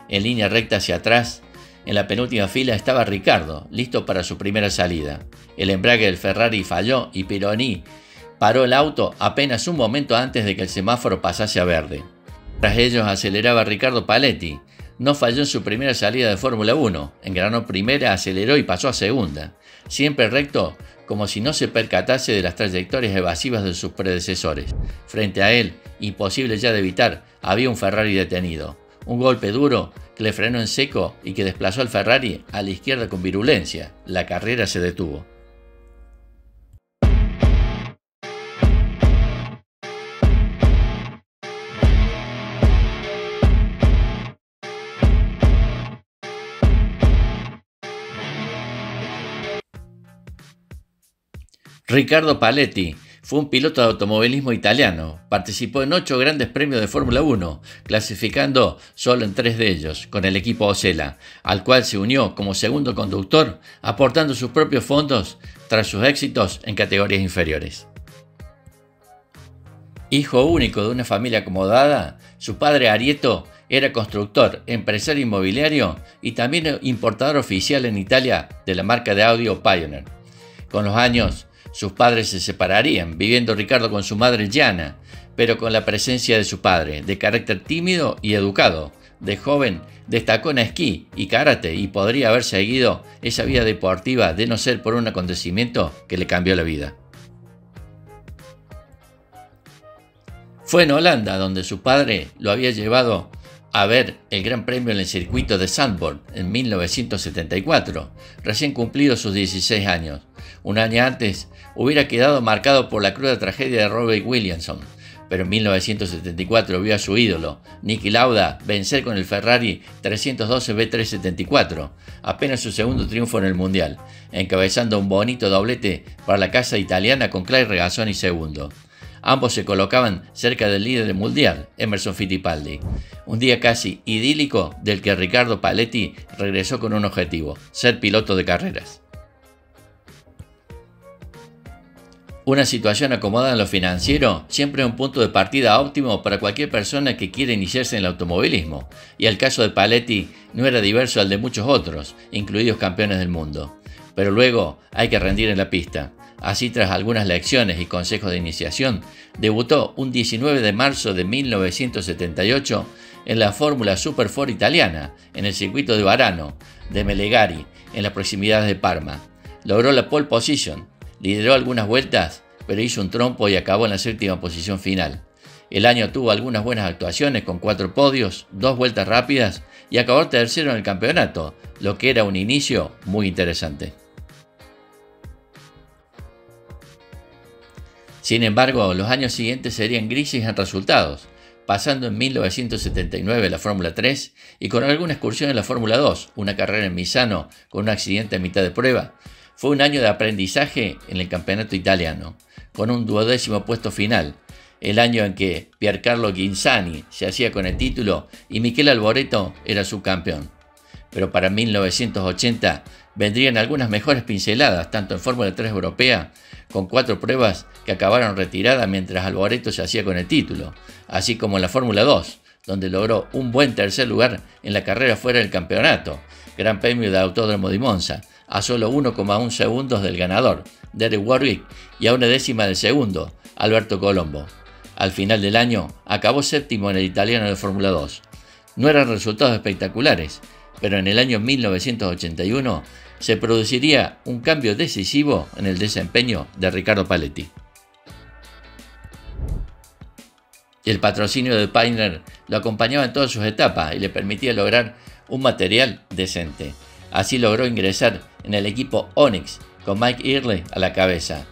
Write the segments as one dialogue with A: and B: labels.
A: En línea recta hacia atrás, en la penúltima fila estaba Ricciardo, listo para su primera salida. El embrague del Ferrari falló y Pironi paró el auto apenas un momento antes de que el semáforo pasase a verde. Tras ellos aceleraba Riccardo Paletti. No falló en su primera salida de Fórmula 1, engranó primera, aceleró y pasó a segunda. Siempre recto, como si no se percatase de las trayectorias evasivas de sus predecesores. Frente a él, imposible ya de evitar, había un Ferrari detenido. Un golpe duro que le frenó en seco y que desplazó al Ferrari a la izquierda con virulencia. La carrera se detuvo. Riccardo Paletti fue un piloto de automovilismo italiano. Participó en 8 grandes premios de Fórmula 1, clasificando solo en 3 de ellos, con el equipo Osella, al cual se unió como segundo conductor, aportando sus propios fondos tras sus éxitos en categorías inferiores. Hijo único de una familia acomodada, su padre Arieto era constructor, empresario inmobiliario y también importador oficial en Italia de la marca de audio Pioneer. Con los años, sus padres se separarían, viviendo Riccardo con su madre Gianna, pero con la presencia de su padre, de carácter tímido y educado. De joven destacó en esquí y karate y podría haber seguido esa vida deportiva de no ser por un acontecimiento que le cambió la vida. Fue en Holanda donde su padre lo había llevado a ver el Gran Premio en el circuito de Zandvoort en 1974, recién cumplidos sus 16 años. Un año antes hubiera quedado marcado por la cruda tragedia de Robbie Williamson, pero en 1974 vio a su ídolo, Niki Lauda, vencer con el Ferrari 312 V374, apenas su segundo triunfo en el Mundial, encabezando un bonito doblete para la casa italiana con Clay Regazzoni segundo. Ambos se colocaban cerca del líder del mundial, Emerson Fittipaldi. Un día casi idílico del que Riccardo Paletti regresó con un objetivo: ser piloto de carreras. Una situación acomodada en lo financiero siempre es un punto de partida óptimo para cualquier persona que quiera iniciarse en el automovilismo, y el caso de Paletti no era diverso al de muchos otros, incluidos campeones del mundo. Pero luego hay que rendir en la pista. Así, tras algunas lecciones y consejos de iniciación, debutó un 19 de marzo de 1978 en la Fórmula Super 4 italiana, en el circuito de Varano, de Melegari, en las proximidades de Parma. Logró la pole position, lideró algunas vueltas, pero hizo un trompo y acabó en la 7ª posición final. El año tuvo algunas buenas actuaciones con 4 podios, 2 vueltas rápidas y acabó tercero en el campeonato, lo que era un inicio muy interesante. Sin embargo, los años siguientes serían grises en resultados, pasando en 1979 la Fórmula 3 y con alguna excursión en la Fórmula 2, una carrera en Misano con un accidente a mitad de prueba. Fue un año de aprendizaje en el campeonato italiano, con un 12º puesto final, el año en que Piercarlo Ghinzani se hacía con el título y Michele Alboreto era subcampeón. Pero para 1980 vendrían algunas mejores pinceladas, tanto en Fórmula 3 europea, con 4 pruebas que acabaron retiradas mientras Alboreto se hacía con el título, así como en la Fórmula 2, donde logró un buen tercer lugar en la carrera fuera del campeonato, Gran Premio de Autódromo di Monza, a solo 1,1 segundos del ganador, Derek Warwick, y a 1/10 del segundo, Alberto Colombo. Al final del año, acabó séptimo en el italiano de Fórmula 2. No eran resultados espectaculares, pero en el año 1981 se produciría un cambio decisivo en el desempeño de Riccardo Paletti. El patrocinio de Pioneer lo acompañaba en todas sus etapas y le permitía lograr un material decente. Así logró ingresar en el equipo Onyx con Mike Early a la cabeza.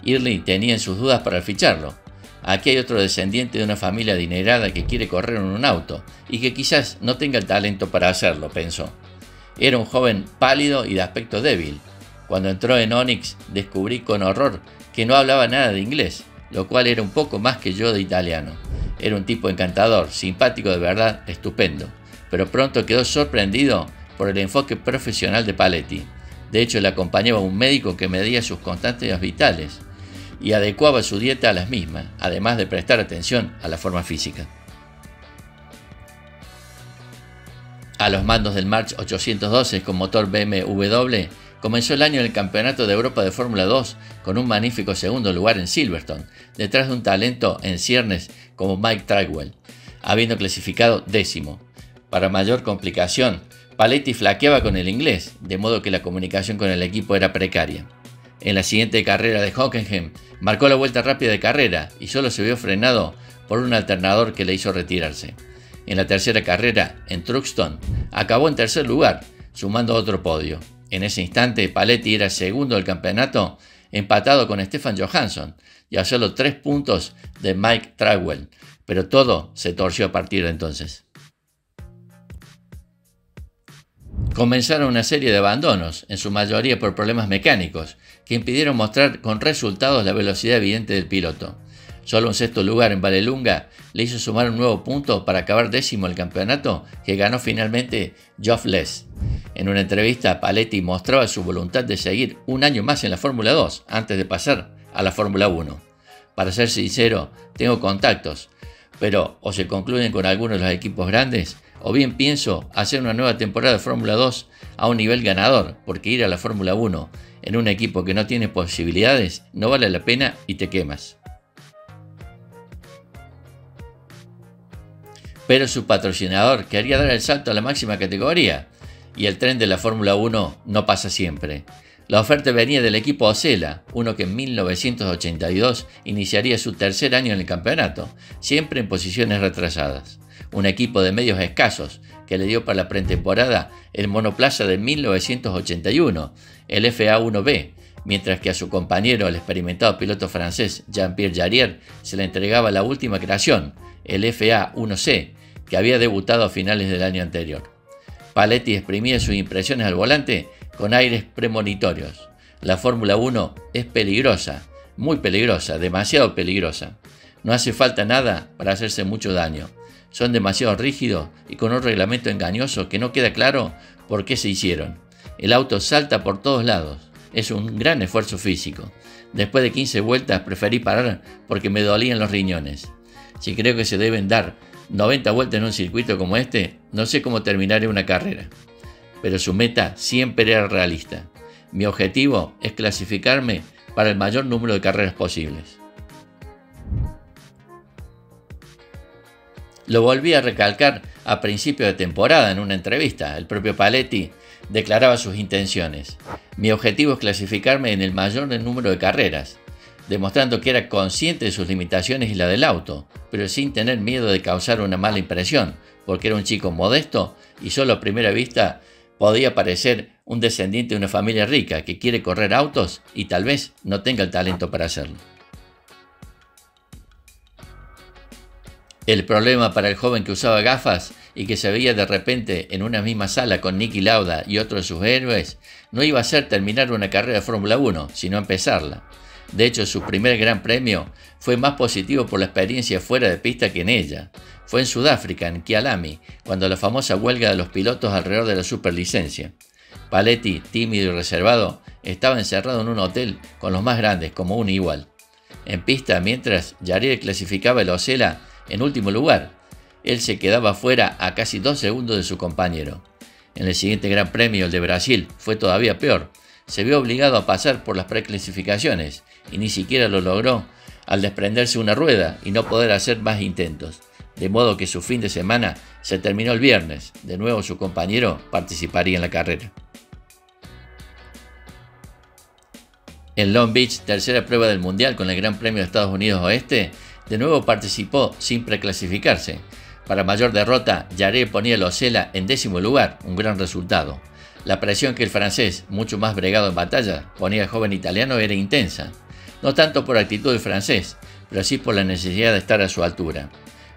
A: Early tenía sus dudas para ficharlo. Aquí hay otro descendiente de una familia adinerada que quiere correr en un auto y que quizás no tenga el talento para hacerlo, pensó. Era un joven pálido y de aspecto débil. Cuando entró en Onyx descubrí con horror que no hablaba nada de inglés, lo cual era un poco más que yo de italiano. Era un tipo encantador, simpático de verdad, estupendo, pero pronto quedó sorprendido por el enfoque profesional de Paletti. De hecho, le acompañaba un médico que medía sus constantes vitales y adecuaba su dieta a las mismas, además de prestar atención a la forma física. a los mandos del March 812 con motor BMW, comenzó el año en el Campeonato de Europa de Fórmula 2 con un magnífico segundo lugar en Silverstone, detrás de un talento en ciernes como Mike Tragwell, habiendo clasificado 10º. Para mayor complicación, Paletti flaqueaba con el inglés, de modo que la comunicación con el equipo era precaria. En la siguiente carrera de Hockenheim, marcó la vuelta rápida de carrera y solo se vio frenado por un alternador que le hizo retirarse. En la tercera carrera, en Truxton, acabó en tercer lugar, sumando otro podio. En ese instante, Paletti era segundo del campeonato, empatado con Stefan Johansson y a solo 3 puntos de Mike Tragwell, pero todo se torció a partir de entonces. Comenzaron una serie de abandonos, en su mayoría por problemas mecánicos, que impidieron mostrar con resultados la velocidad evidente del piloto. Solo un sexto lugar en Vallelunga le hizo sumar un nuevo punto para acabar 10º el campeonato, que ganó finalmente Geoff Less. En una entrevista, Paletti mostraba su voluntad de seguir un año más en la Fórmula 2 antes de pasar a la Fórmula 1. Para ser sincero, tengo contactos, pero o se concluyen con algunos de los equipos grandes, o bien pienso hacer una nueva temporada de Fórmula 2 a un nivel ganador, porque ir a la Fórmula 1 en un equipo que no tiene posibilidades no vale la pena y te quemas. Pero su patrocinador quería dar el salto a la máxima categoría, y el tren de la Fórmula 1 no pasa siempre. La oferta venía del equipo Osella, uno que en 1982 iniciaría su tercer año en el campeonato, siempre en posiciones retrasadas. Un equipo de medios escasos que le dio para la pretemporada el monoplaza de 1981, el FA1B, mientras que a su compañero, el experimentado piloto francés Jean-Pierre Jarier, se le entregaba la última creación, el FA1C, que había debutado a finales del año anterior. Paletti exprimía sus impresiones al volante con aires premonitorios. La Fórmula 1 es peligrosa, muy peligrosa, demasiado peligrosa. No hace falta nada para hacerse mucho daño. Son demasiado rígidos y con un reglamento engañoso que no queda claro por qué se hicieron. El auto salta por todos lados. Es un gran esfuerzo físico. Después de 15 vueltas preferí parar porque me dolían los riñones. Si creo que se deben dar 90 vueltas en un circuito como este, no sé cómo terminaré una carrera. Pero su meta siempre era realista. Mi objetivo es clasificarme para el mayor número de carreras posibles. Lo volví a recalcar a principio de temporada en una entrevista. El propio Paletti declaraba sus intenciones. Mi objetivo es clasificarme en el mayor número de carreras, demostrando que era consciente de sus limitaciones y la del auto, pero sin tener miedo de causar una mala impresión, porque era un chico modesto y solo a primera vista podía parecer un descendiente de una familia rica que quiere correr autos y tal vez no tenga el talento para hacerlo. El problema para el joven que usaba gafas y que se veía de repente en una misma sala con Niki Lauda y otro de sus héroes no iba a ser terminar una carrera de Fórmula 1, sino empezarla. De hecho, su primer gran premio fue más positivo por la experiencia fuera de pista que en ella. Fue en Sudáfrica, en Kyalami, cuando la famosa huelga de los pilotos alrededor de la superlicencia. Paletti, tímido y reservado, estaba encerrado en un hotel con los más grandes, como un igual. En pista, mientras Jarier clasificaba el Osella en último lugar, él se quedaba fuera a casi 2 segundos de su compañero. En el siguiente Gran Premio, el de Brasil, fue todavía peor. Se vio obligado a pasar por las preclasificaciones y ni siquiera lo logró al desprenderse una rueda y no poder hacer más intentos. De modo que su fin de semana se terminó el viernes. De nuevo su compañero participaría en la carrera. En Long Beach, tercera prueba del Mundial con el Gran Premio de Estados Unidos Oeste, de nuevo participó sin preclasificarse. Para mayor derrota, Jarier ponía el Osella en 10º lugar, un gran resultado. La presión que el francés, mucho más bregado en batalla, ponía al joven italiano era intensa. No tanto por actitud del francés, pero sí por la necesidad de estar a su altura.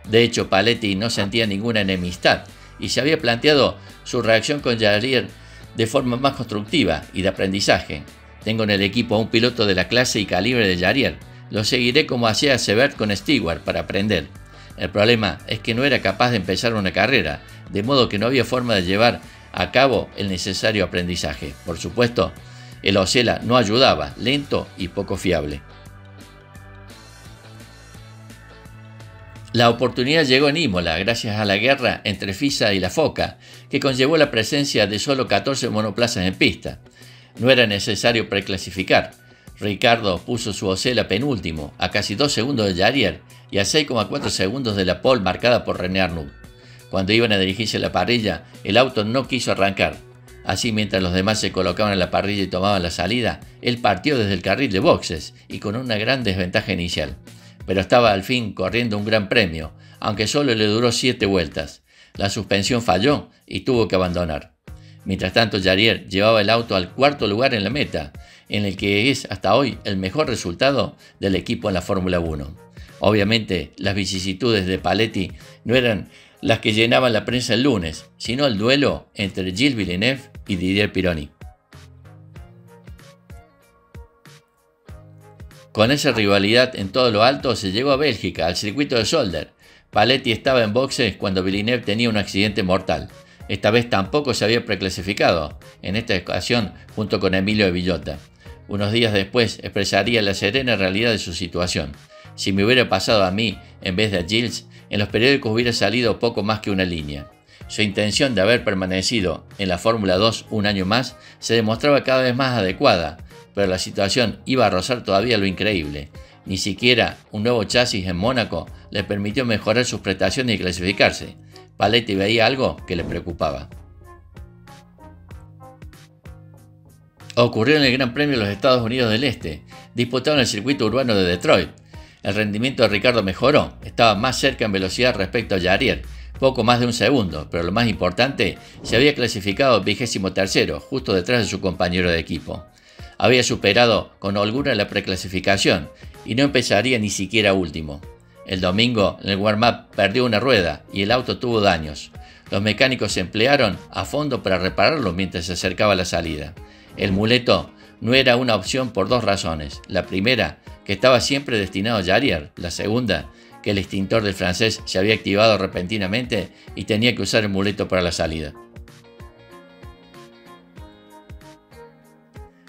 A: De hecho, Paletti no sentía ninguna enemistad y se había planteado su reacción con Jarier de forma más constructiva y de aprendizaje. Tengo en el equipo a un piloto de la clase y calibre de Jarier. Lo seguiré como hacía Sebert con Stewart para aprender. El problema es que no era capaz de empezar una carrera, de modo que no había forma de llevar a cabo el necesario aprendizaje. Por supuesto, el Osella no ayudaba, lento y poco fiable. La oportunidad llegó en Imola gracias a la guerra entre FISA y la FOCA, que conllevó la presencia de solo 14 monoplazas en pista. No era necesario preclasificar. Ricciardo puso su Osella penúltimo, a casi 2 segundos de Jarier y a 6,4 segundos de la pole marcada por René Arnoux. Cuando iban a dirigirse a la parrilla, el auto no quiso arrancar. Así, mientras los demás se colocaban en la parrilla y tomaban la salida, él partió desde el carril de boxes y con una gran desventaja inicial. Pero estaba al fin corriendo un gran premio, aunque solo le duró 7 vueltas. La suspensión falló y tuvo que abandonar. Mientras tanto, Jarier llevaba el auto al 4º lugar en la meta, en el que es hasta hoy el mejor resultado del equipo en la Fórmula 1. Obviamente, las vicisitudes de Paletti no eran las que llenaban la prensa el lunes, sino el duelo entre Gilles Villeneuve y Didier Pironi. Con esa rivalidad en todo lo alto se llegó a Bélgica, al circuito de Zolder. Paletti estaba en boxes cuando Villeneuve tenía un accidente mortal. Esta vez tampoco se había preclasificado, en esta ocasión junto con Emilio de Villota. Unos días después expresaría la serena realidad de su situación. Si me hubiera pasado a mí en vez de a Gilles, en los periódicos hubiera salido poco más que una línea. Su intención de haber permanecido en la Fórmula 2 un año más se demostraba cada vez más adecuada, pero la situación iba a rozar todavía lo increíble. Ni siquiera un nuevo chasis en Mónaco le permitió mejorar sus prestaciones y clasificarse. Paletti veía algo que le preocupaba. Ocurrió en el Gran Premio de los Estados Unidos del Este, disputado en el circuito urbano de Detroit. El rendimiento de Ricciardo mejoró, estaba más cerca en velocidad respecto a Jarier, poco más de un segundo, pero lo más importante, se había clasificado 23º, justo detrás de su compañero de equipo. Había superado con holgura la preclasificación y no empezaría ni siquiera último. El domingo, en el warm-up, perdió una rueda y el auto tuvo daños. Los mecánicos se emplearon a fondo para repararlo mientras se acercaba la salida. El muleto no era una opción por 2 razones. La primera, que estaba siempre destinado a Jarier. La segunda, que el extintor del francés se había activado repentinamente y tenía que usar el muleto para la salida.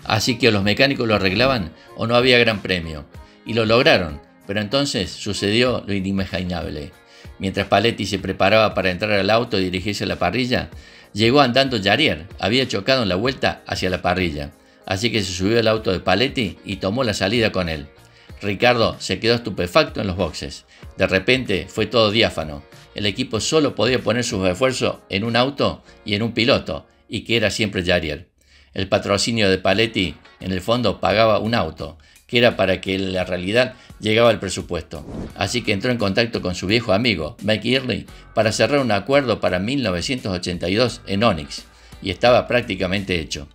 A: Así que o los mecánicos lo arreglaban o no había gran premio. Y lo lograron, pero entonces sucedió lo inimaginable. Mientras Paletti se preparaba para entrar al auto y dirigirse a la parrilla, llegó andando Jarier. Había chocado en la vuelta hacia la parrilla. Así que se subió al auto de Paletti y tomó la salida con él. Ricciardo se quedó estupefacto en los boxes. De repente fue todo diáfano. El equipo solo podía poner sus esfuerzos en un auto y en un piloto, y que era siempre Jarier. El patrocinio de Paletti, en el fondo, pagaba un auto, que era para que la realidad llegaba al presupuesto. Así que entró en contacto con su viejo amigo, Mike Early, para cerrar un acuerdo para 1982 en Onyx, y estaba prácticamente hecho.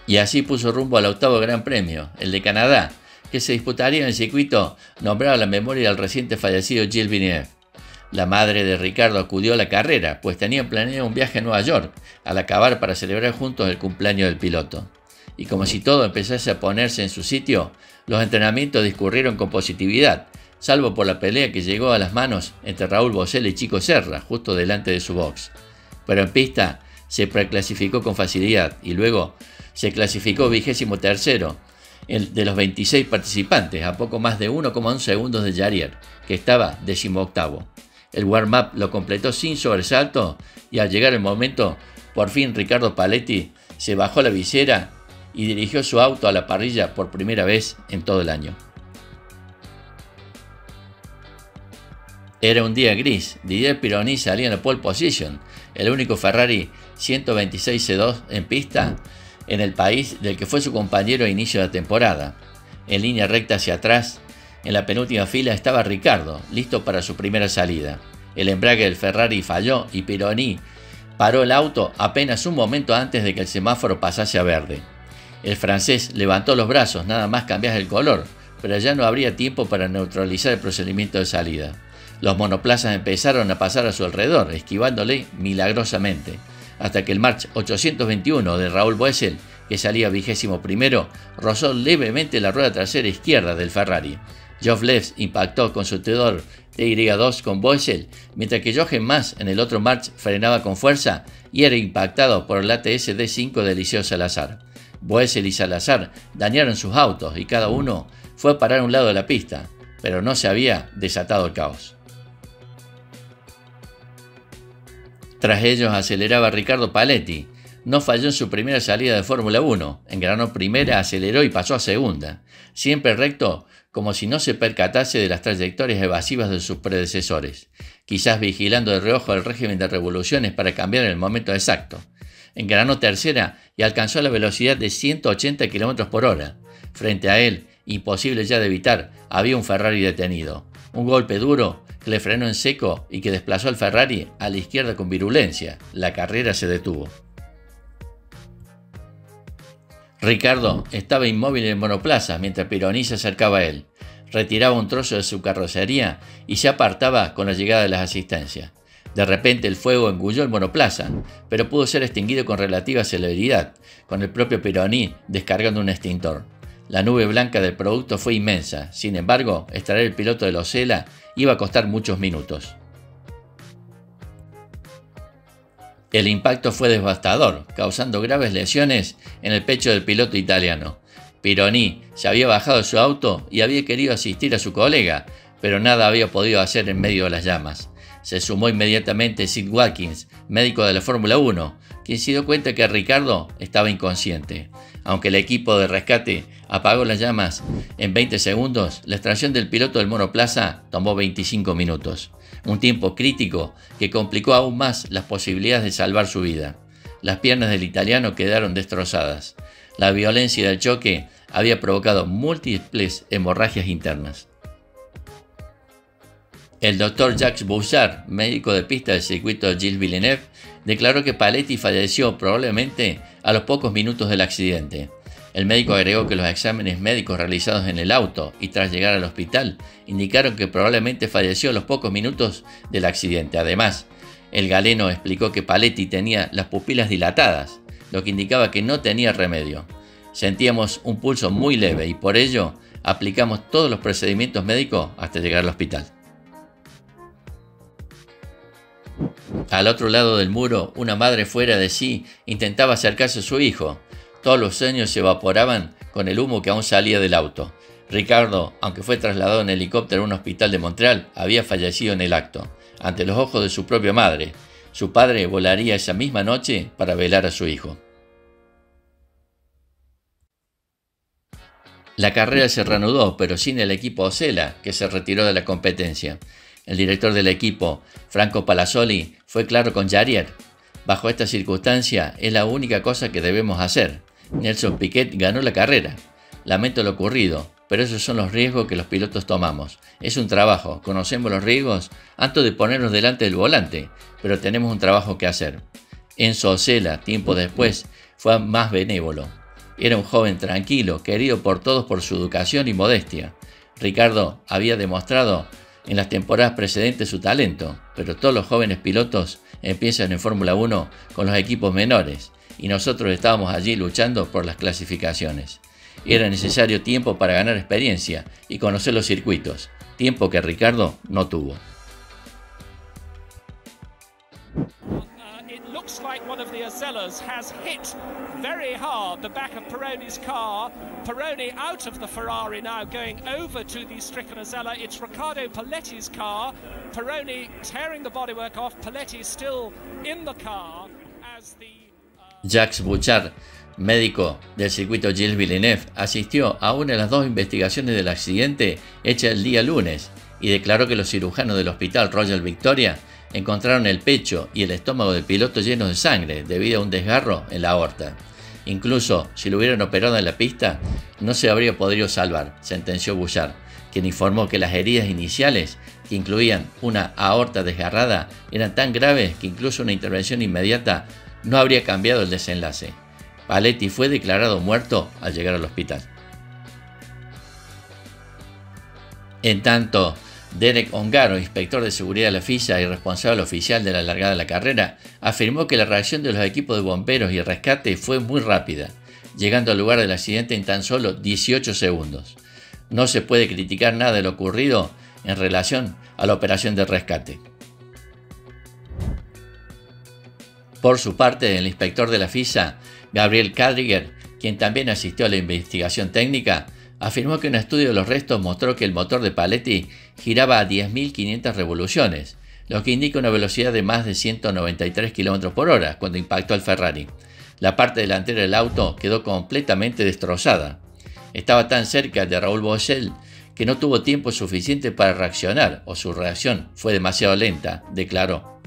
A: Y así puso rumbo al 8º Gran Premio, el de Canadá, que se disputaría en el circuito nombrado a la memoria del reciente fallecido Gilles Villeneuve. La madre de Ricciardo acudió a la carrera, pues tenían planeado un viaje a Nueva York, al acabar para celebrar juntos el cumpleaños del piloto. Y como si todo empezase a ponerse en su sitio, los entrenamientos discurrieron con positividad, salvo por la pelea que llegó a las manos entre Raúl Boesel y Chico Serra, justo delante de su box. Pero en pista se preclasificó con facilidad y luego se clasificó 23º de los 26 participantes, a poco más de 1,1 segundos de Jarier, que estaba 18º. El warm-up lo completó sin sobresalto y al llegar el momento, por fin Riccardo Paletti se bajó la visera y dirigió su auto a la parrilla por primera vez en todo el año. Era un día gris. Didier Pironi salía en la pole position, el único Ferrari 126 C2 en pista en el país del que fue su compañero a inicio de la temporada. En línea recta hacia atrás, en la penúltima fila estaba Ricciardo, listo para su primera salida. El embrague del Ferrari falló y Pironi paró el auto apenas un momento antes de que el semáforo pasase a verde. El francés levantó los brazos nada más cambiar el color, pero ya no habría tiempo para neutralizar el procedimiento de salida. Los monoplazas empezaron a pasar a su alrededor, esquivándole milagrosamente, hasta que el March 821 de Raúl Boesel, que salía 21º, rozó levemente la rueda trasera izquierda del Ferrari. Geoff Leves impactó con su Tudor TY2 con Boesel, mientras que Jochen Mass en el otro March frenaba con fuerza y era impactado por el ATS D5 de Eliseo Salazar. Boesel y Salazar dañaron sus autos y cada uno fue a parar a un lado de la pista, pero no se había desatado el caos. Tras ellos aceleraba Riccardo Paletti. No falló en su primera salida de Fórmula 1, engranó primera, aceleró y pasó a segunda, siempre recto, como si no se percatase de las trayectorias evasivas de sus predecesores, quizás vigilando de reojo el régimen de revoluciones para cambiar el momento exacto. Engranó tercera y alcanzó la velocidad de 180 km por hora. Frente a él, imposible ya de evitar, había un Ferrari detenido. Un golpe duro que le frenó en seco y que desplazó al Ferrari a la izquierda con virulencia. La carrera se detuvo. Riccardo estaba inmóvil en el monoplaza mientras Pironi se acercaba a él. Retiraba un trozo de su carrocería y se apartaba con la llegada de las asistencias. De repente el fuego engulló el monoplaza, pero pudo ser extinguido con relativa celeridad, con el propio Pironi descargando un extintor. La nube blanca del producto fue inmensa, sin embargo, extraer el piloto de la Osella iba a costar muchos minutos. El impacto fue devastador, causando graves lesiones en el pecho del piloto italiano. Pironi se había bajado de su auto y había querido asistir a su colega, pero nada había podido hacer en medio de las llamas. Se sumó inmediatamente Sid Watkins, médico de la Fórmula 1, quien se dio cuenta que Riccardo estaba inconsciente. Aunque el equipo de rescate apagó las llamas en 20 segundos, la extracción del piloto del monoplaza tomó 25 minutos. Un tiempo crítico que complicó aún más las posibilidades de salvar su vida. Las piernas del italiano quedaron destrozadas. La violencia del choque había provocado múltiples hemorragias internas. El doctor Jacques Bouchard, médico de pista del circuito Gilles Villeneuve, declaró que Paletti falleció probablemente a los pocos minutos del accidente. El médico agregó que los exámenes médicos realizados en el auto y tras llegar al hospital indicaron que probablemente falleció a los pocos minutos del accidente. Además, el galeno explicó que Paletti tenía las pupilas dilatadas, lo que indicaba que no tenía remedio. Sentíamos un pulso muy leve y por ello aplicamos todos los procedimientos médicos hasta llegar al hospital. Al otro lado del muro, una madre fuera de sí intentaba acercarse a su hijo. Todos los sueños se evaporaban con el humo que aún salía del auto. Riccardo, aunque fue trasladado en helicóptero a un hospital de Montreal, había fallecido en el acto, ante los ojos de su propia madre. Su padre volaría esa misma noche para velar a su hijo. La carrera se reanudó, pero sin el equipo Osella, que se retiró de la competencia. El director del equipo, Franco Palazzoli, fue claro con Jarier. Bajo esta circunstancia es la única cosa que debemos hacer. Nelson Piquet ganó la carrera. Lamento lo ocurrido, pero esos son los riesgos que los pilotos tomamos. Es un trabajo, conocemos los riesgos antes de ponernos delante del volante, pero tenemos un trabajo que hacer. Enzo Osella, tiempo después, fue más benévolo. Era un joven tranquilo, querido por todos por su educación y modestia. Riccardo había demostrado en las temporadas precedentes su talento, pero todos los jóvenes pilotos empiezan en Fórmula 1 con los equipos menores y nosotros estábamos allí luchando por las clasificaciones. Era necesario tiempo para ganar experiencia y conocer los circuitos, tiempo que Riccardo no tuvo.
B: Looks like one of the Osellas has hit very hard the back of Pironi's car. Pironi out of the Ferrari now, going over to the stricken Osella. It's Riccardo Paletti's car. Pironi tearing the bodywork off. Paletti still in the car as the
A: Jacques Bouchard, médico del circuito Gilles Villeneuve, asistió a una de las dos investigaciones del accidente hecha el día lunes y declaró que los cirujanos del Hospital Royal Victoria encontraron el pecho y el estómago del piloto llenos de sangre debido a un desgarro en la aorta. Incluso si lo hubieran operado en la pista, no se habría podido salvar, sentenció Bouchard, quien informó que las heridas iniciales, que incluían una aorta desgarrada, eran tan graves que incluso una intervención inmediata no habría cambiado el desenlace. Paletti fue declarado muerto al llegar al hospital. En tanto, Derek Ongaro, inspector de seguridad de la FIA y responsable oficial de la largada de la carrera, afirmó que la reacción de los equipos de bomberos y rescate fue muy rápida, llegando al lugar del accidente en tan solo 18 segundos. No se puede criticar nada de lo ocurrido en relación a la operación de rescate. Por su parte, el inspector de la FIA, Gabriel Kadriger, quien también asistió a la investigación técnica, afirmó que un estudio de los restos mostró que el motor de Paletti giraba a 10.500 revoluciones, lo que indica una velocidad de más de 193 km por hora cuando impactó al Ferrari. La parte delantera del auto quedó completamente destrozada. Estaba tan cerca de Raúl Boesel que no tuvo tiempo suficiente para reaccionar, o su reacción fue demasiado lenta, declaró.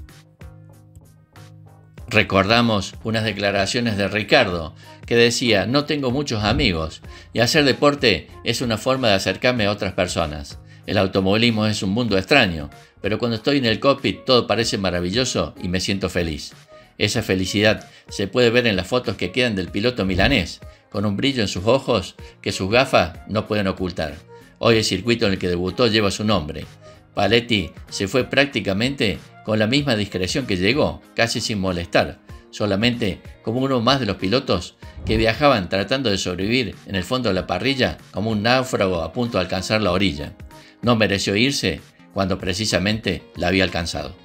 A: Recordamos unas declaraciones de Ricardo, que decía: no tengo muchos amigos, y hacer deporte es una forma de acercarme a otras personas. El automovilismo es un mundo extraño, pero cuando estoy en el cockpit todo parece maravilloso y me siento feliz. Esa felicidad se puede ver en las fotos que quedan del piloto milanés, con un brillo en sus ojos que sus gafas no pueden ocultar. Hoy el circuito en el que debutó lleva su nombre. Paletti se fue prácticamente con la misma discreción que llegó, casi sin molestar, solamente como uno más de los pilotos que viajaban tratando de sobrevivir en el fondo de la parrilla como un náufrago a punto de alcanzar la orilla. No mereció irse cuando precisamente la había alcanzado.